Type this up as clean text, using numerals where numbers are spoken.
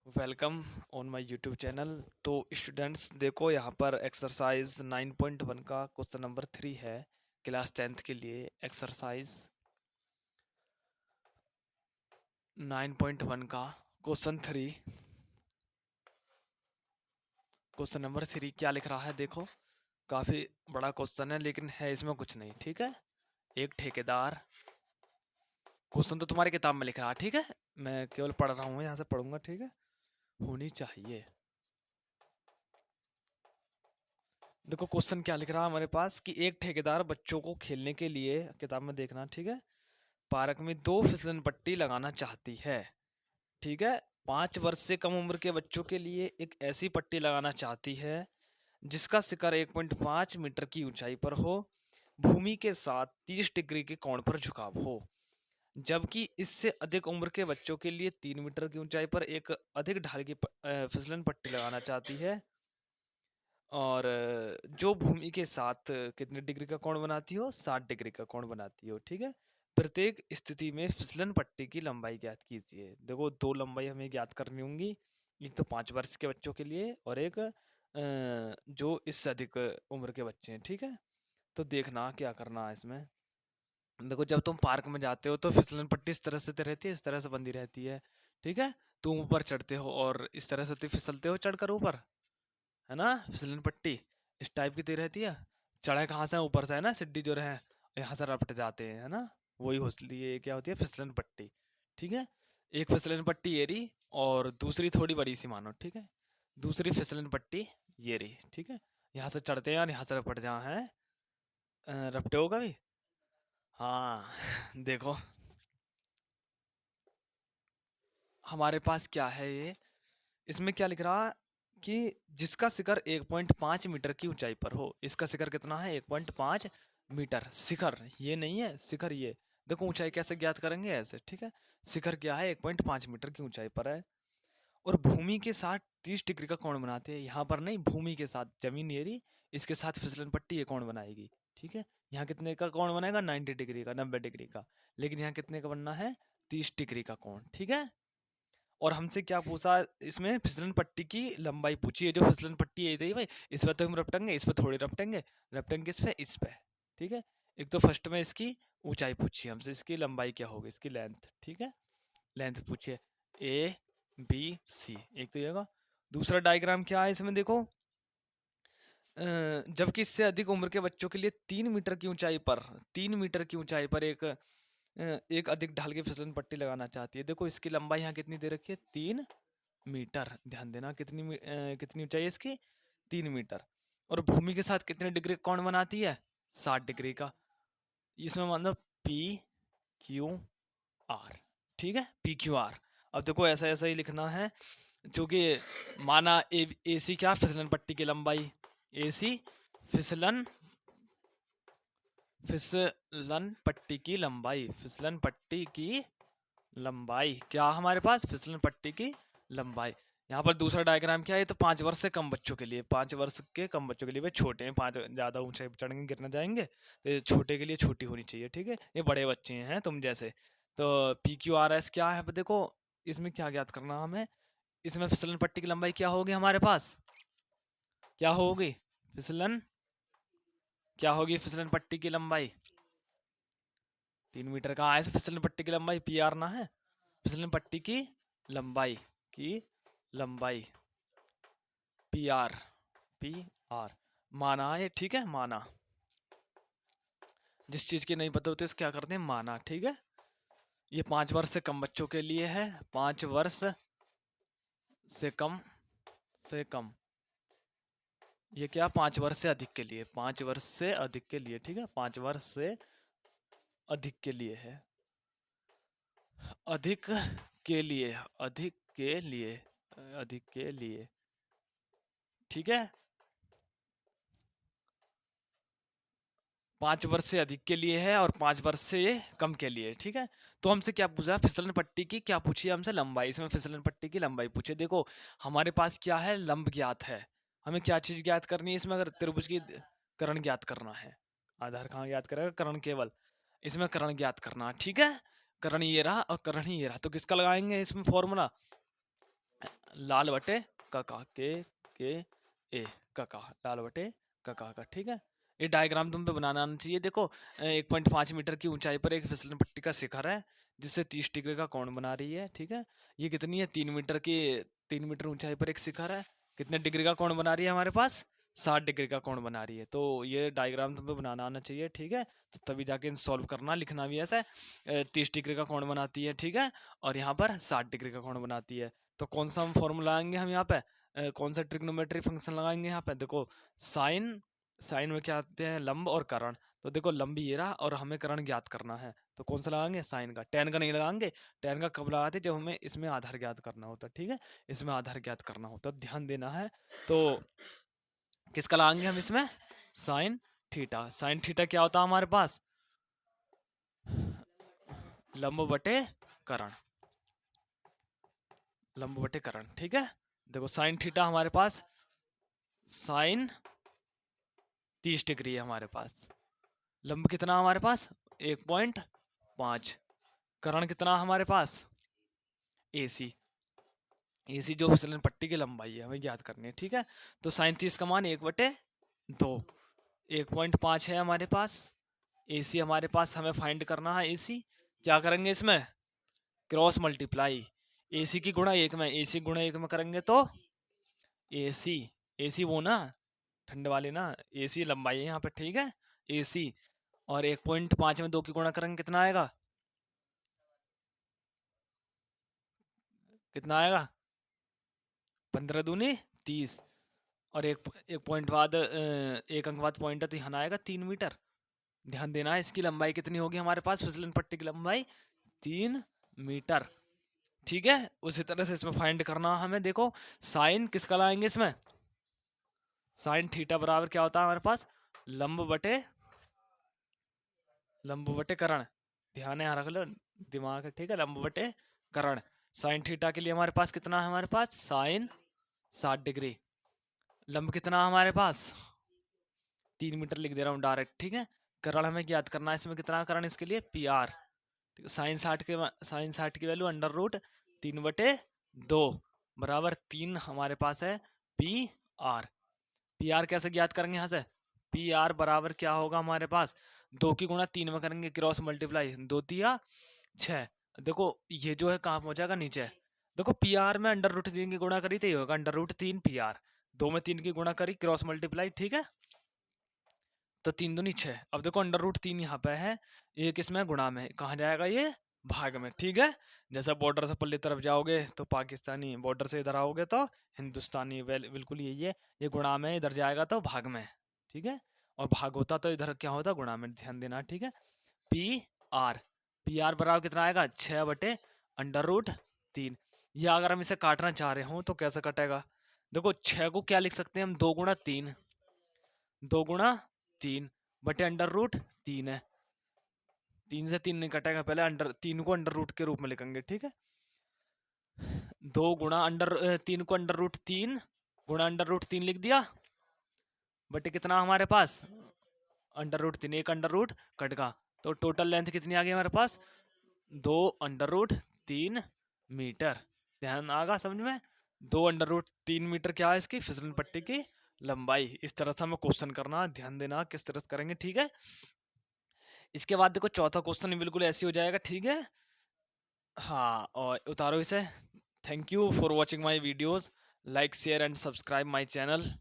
Welcome on my YouTube channel. तो students देखो, यहाँ पर एक्सरसाइज 9.1 का क्वेश्चन नंबर 3 है। क्लास 10th के लिए एक्सरसाइज 9.1 का क्वेश्चन नंबर 3 क्या लिख रहा है देखो। काफ़ी बड़ा क्वेश्चन है लेकिन है इसमें कुछ नहीं, ठीक है। एक ठेकेदार, क्वेश्चन तो तुम्हारी किताब में लिख रहा है, ठीक है। मैं केवल पढ़ रहा हूँ, यहाँ से पढ़ूंगा, ठीक है। होनी चाहिए। देखो क्वेश्चन क्या लिख रहा है हमारे पास कि एक ठेकेदार बच्चों को खेलने के लिए, किताब में देखना, ठीक है, पार्क में 2 फिसलन पट्टी लगाना चाहती है, ठीक है। 5 वर्ष से कम उम्र के बच्चों के लिए एक ऐसी पट्टी लगाना चाहती है जिसका शिखर 1.5 मीटर की ऊंचाई पर हो, भूमि के साथ 30 डिग्री के कोण पर झुकाव हो। जबकि इससे अधिक उम्र के बच्चों के लिए 3 मीटर की ऊंचाई पर एक अधिक ढाल की फिसलन पट्टी लगाना चाहती है, और जो भूमि के साथ कितने डिग्री का कोण बनाती हो, 60 डिग्री का कोण बनाती हो, ठीक है। प्रत्येक स्थिति में फिसलन पट्टी की लंबाई ज्ञात कीजिए। देखो 2 लंबाई हमें ज्ञात करनी होंगी। एक तो 5 वर्ष के बच्चों के लिए और एक जो इससे अधिक उम्र के बच्चे हैं, ठीक है। तो देखना क्या करना है इसमें। देखो जब तुम पार्क में जाते हो तो फिसलन पट्टी इस तरह से तो रहती है, इस तरह से बंधी रहती है, ठीक है। तुम ऊपर चढ़ते हो और इस तरह से तो फिसलते हो चढ़कर ऊपर, है ना। फिसलन पट्टी इस टाइप की तो रहती है। चढ़े कहाँ से, ऊपर से, है ना। सीढ़ी जो रहे यहाँ से रपट जाते हैं, है ना। वही होती है, क्या होती है, फिसलन पट्टी, ठीक है। एक फिसलन पट्टी ये रही और दूसरी थोड़ी बड़ी सी मानो, ठीक है। दूसरी फिसलन पट्टी ये रही, ठीक है। यहाँ से चढ़ते हैं और यहाँ से रपट जहाँ है, रपटे हो कभी। हाँ देखो हमारे पास क्या है ये, इसमें क्या लिख रहा कि जिसका शिखर 1.5 मीटर की ऊंचाई पर हो। इसका शिखर कितना है, 1.5 मीटर। शिखर ये नहीं है, शिखर ये। देखो ऊंचाई कैसे ज्ञात करेंगे, ऐसे, ठीक है। शिखर क्या है, 1.5 मीटर की ऊंचाई पर है और भूमि के साथ 30 डिग्री का कोण बनाते हैं। यहाँ पर नहीं, भूमि के साथ, जमीन ये रही, इसके साथ फिसलन पट्टी ये कोण बनाएगी, ठीक है। यहाँ कितने का कोण बनेगा, 90 डिग्री का, 90 डिग्री का। लेकिन यहाँ कितने का बनना है, 30 डिग्री का कोण, ठीक है। और हमसे क्या पूछा, इसमें फिसलन पट्टी की लंबाई पूछी है। जो फिसलन पट्टी है ये भाई, इस पर तो हम रपटेंगे, इस पर थोड़ी रपटेंगे। रपटेंगे इस पे, ठीक है। एक तो फर्स्ट में इसकी ऊंचाई पूछी हमसे, इसकी लंबाई क्या होगी, इसकी लेंथ, ठीक है। लेंथ पूछिए, ए बी सी, एक तो ये होगा। दूसरा डायग्राम क्या है इसमें देखो, जबकि इससे अधिक उम्र के बच्चों के लिए 3 मीटर की ऊंचाई पर, 3 मीटर की ऊंचाई पर एक अधिक ढाल की फिसलन पट्टी लगाना चाहती है। देखो इसकी लंबाई यहाँ कितनी दे रखी है, 3 मीटर। ध्यान देना कितनी ऊंचाई है इसकी, 3 मीटर। और भूमि के साथ कितने डिग्री का कोण बनाती है, 60 डिग्री का। इसमें मान लो पी क्यू आर, ठीक है, पी क्यू आर। अब देखो ऐसा ऐसा ही लिखना है, जो कि माना ए सी क्या, फिसलन पट्टी की लंबाई, ए सी फिसलन फिसलन पट्टी की लंबाई, फिसलन पट्टी की लंबाई क्या हमारे पास, फिसलन पट्टी की लंबाई। यहाँ पर दूसरा डायग्राम क्या है, तो 5 वर्ष से कम बच्चों के लिए, 5 वर्ष के कम बच्चों के लिए, वे छोटे हैं, 5 ज़्यादा ऊंचाई पर चढ़ेंगे गिरना जाएंगे, तो ये छोटे के लिए छोटी होनी चाहिए, ठीक है। ये बड़े बच्चे हैं तुम जैसे। तो पी क्यू आर एस क्या है, देखो इसमें क्या ज्ञात करना हमें। इसमें फिसलन पट्टी की लंबाई क्या होगी हमारे पास, क्या होगी फिसलन, क्या होगी फिसलन पट्टी की लंबाई, 3 मीटर का है फिसलन पट्टी की लंबाई, पी आर ना है, फिसलन पट्टी की लंबाई, की लंबाई, पी आर, पी आर माना है, ठीक है, माना। जिस चीज की नहीं पता होती उसको क्या करते हैं, माना, ठीक है। ये 5 वर्ष से कम बच्चों के लिए है, 5 वर्ष से कम, से कम। ये क्या, 5 वर्ष से अधिक के लिए, 5 वर्ष से अधिक के लिए, ठीक है, 5 वर्ष से अधिक के लिए है, अधिक के लिए, अधिक के लिए, अधिक के लिए, ठीक है। 5 वर्ष से अधिक के लिए है और 5 वर्ष से कम के लिए, ठीक है। तो हमसे क्या पूछा, फिसलन पट्टी की क्या पूछी है हमसे, लंबाई। इसमें फिसलन पट्टी की लंबाई पूछे। देखो हमारे पास क्या है, लंब ज्ञात है। हमें क्या चीज ज्ञात करनी है इसमें, अगर त्रिभुज की कर्ण ज्ञात करना है। आधार कहाँ ज्ञात करेगा, कर्ण केवल। इसमें कर्ण ज्ञात करना, ठीक है। कर्ण ये रहा और कर्ण ही ये रहा, तो किसका लगाएंगे इसमें फॉर्मूला, लाल बटे कका, के ए, कका, लाल बटे कका का, ठीक है। ये डायग्राम तुम पे बनाना आना चाहिए। देखो 1.5 मीटर की ऊंचाई पर एक फिसलन पट्टी का शिखर है जिससे 30 डिग्री का कोण बना रही है, ठीक है। ये कितनी है, 3 मीटर ऊंचाई पर एक शिखर है, कितने डिग्री का कोण बना रही है हमारे पास, 60 डिग्री का कोण बना रही है। तो ये डायग्राम तुम्हें बनाना आना चाहिए, ठीक है। तो तभी जाके सॉल्व करना, लिखना भी ऐसा है, 30 डिग्री का कोण बनाती है, ठीक है, और यहाँ पर 60 डिग्री का कोण बनाती है। तो कौन सा हम फॉर्मूला लगाएंगे हम यहाँ पे, कौन सा ट्रिग्नोमेट्री फंक्शन लगाएंगे यहाँ पे, देखो साइन, साइन में क्या आते हैं, लंब और करण। तो देखो लंब ये रहा और हमें करण ज्ञात करना है, तो कौन सा लगाएंगे, साइन का। टेन का नहीं लगाएंगे, टेन का कब लगाते, जब हमें इसमें आधार ज्ञात करना होता है, ठीक है, इसमें आधार ज्ञात करना होता है, ध्यान देना है। तो किसका लगाएंगे हम इसमें, साइन थीटा। साइन थीटा क्या होता है हमारे पास, लंब बटे करण, लंब बटे करण, ठीक है। देखो साइन थीटा हमारे पास, साइन 30 डिग्री है हमारे पास, लंब कितना हमारे पास 1.5, करण कितना हमारे पास, AC, AC जो फिसलन पट्टी की लंबाई है हमें ज्ञात करनी है, ठीक है। तो साइन 30 का मान 1/2, 1.5 है हमारे पास, AC हमारे पास हमें फाइंड करना है। AC क्या करेंगे इसमें, क्रॉस मल्टीप्लाई, AC की गुणा 1 में, AC गुणा 1 में करेंगे तो AC, AC वो ना ठंडे वाली ना, AC लंबाई है यहाँ पे, ठीक है, AC, और 1.5 में 2 की गुणा करेंगे कितना आएगा, कितना आएगा, 15 दूनी 30, और एक पॉइंट बाद एक अंक बाद पॉइंट है तो यहाँ आएगा 3 मीटर। ध्यान देना है, इसकी लंबाई कितनी होगी हमारे पास, फिसलन पट्टी की लंबाई 3 मीटर, ठीक है। उसी तरह से इसमें फाइंड करना हमें, देखो साइन किसका लाएंगे इसमें, साइन थीटा बराबर क्या होता है हमारे पास, लंब बटे करण, ध्यान है यहाँ रख लो, दिमाग है, ठीक है, लंब बटे करण। साइन थीटा के लिए हमारे पास कितना है, हमारे पास साइन 60 डिग्री, लंब कितना हमारे पास 3 मीटर लिख दे रहा हूँ डायरेक्ट, ठीक है। करण हमें ज्ञात करना है, इसमें कितना करण, इसके लिए PR, ठीक है। साइन 60 की वैल्यू √3/2 बराबर 3 हमारे पास है PR। PR कैसे ज्ञात करेंगे यहाँ से, PR बराबर क्या होगा हमारे पास, 2 की गुणा 3 में करेंगे, क्रॉस मल्टीप्लाई, 2 तिया 6। देखो ये जो है कहाँ पहुंचेगा, नीचे। देखो PR में √3 की गुणा करी तो ये होगा √3 PR, 2 में 3 की गुणा करी, क्रॉस मल्टीप्लाई, ठीक है, तो 3 दूनी 6। अब देखो √3 यहाँ पे है, ये किसमें, गुणा में, कहाँ जाएगा ये, भाग में, ठीक है। जैसे बॉर्डर से पल्ली तरफ जाओगे तो पाकिस्तानी, बॉर्डर से इधर आओगे तो हिंदुस्तानी, बिल्कुल यही है, ये गुणा में, इधर जाएगा तो भाग में, ठीक है, और भाग होता तो इधर क्या होता, गुणा में, ध्यान देना, ठीक है। PR बराबर कितना आएगा, 6/√3। या अगर हम इसे काटना चाह रहे हो तो कैसे कटेगा, देखो 6 को क्या लिख सकते हैं हम, 2 गुणा 3, 2 गुणा 3 बटे √3 है, 3 से 3 नहीं कटेगा, पहले 3 को अंडर रूट के रूप में लिखेंगे, ठीक है। 2 गुणा 3 को √3 गुणा √3 लिख दिया, बटे कितना हमारे पास √3, एक अंडर रूट कट का, तो टोटल लेंथ कितनी आ गई हमारे पास, 2 √3 मीटर। ध्यान आगा समझ में, 2 √3 मीटर क्या है इसकी फिसलन पट्टी की लंबाई। इस तरह से हमें क्वेश्चन करना, ध्यान देना किस तरह से करेंगे, ठीक है। इसके बाद देखो चौथा क्वेश्चन बिल्कुल ऐसे हो जाएगा, ठीक है। हाँ, और उतारो इसे। Thank you for watching my videos, like share and subscribe my channel.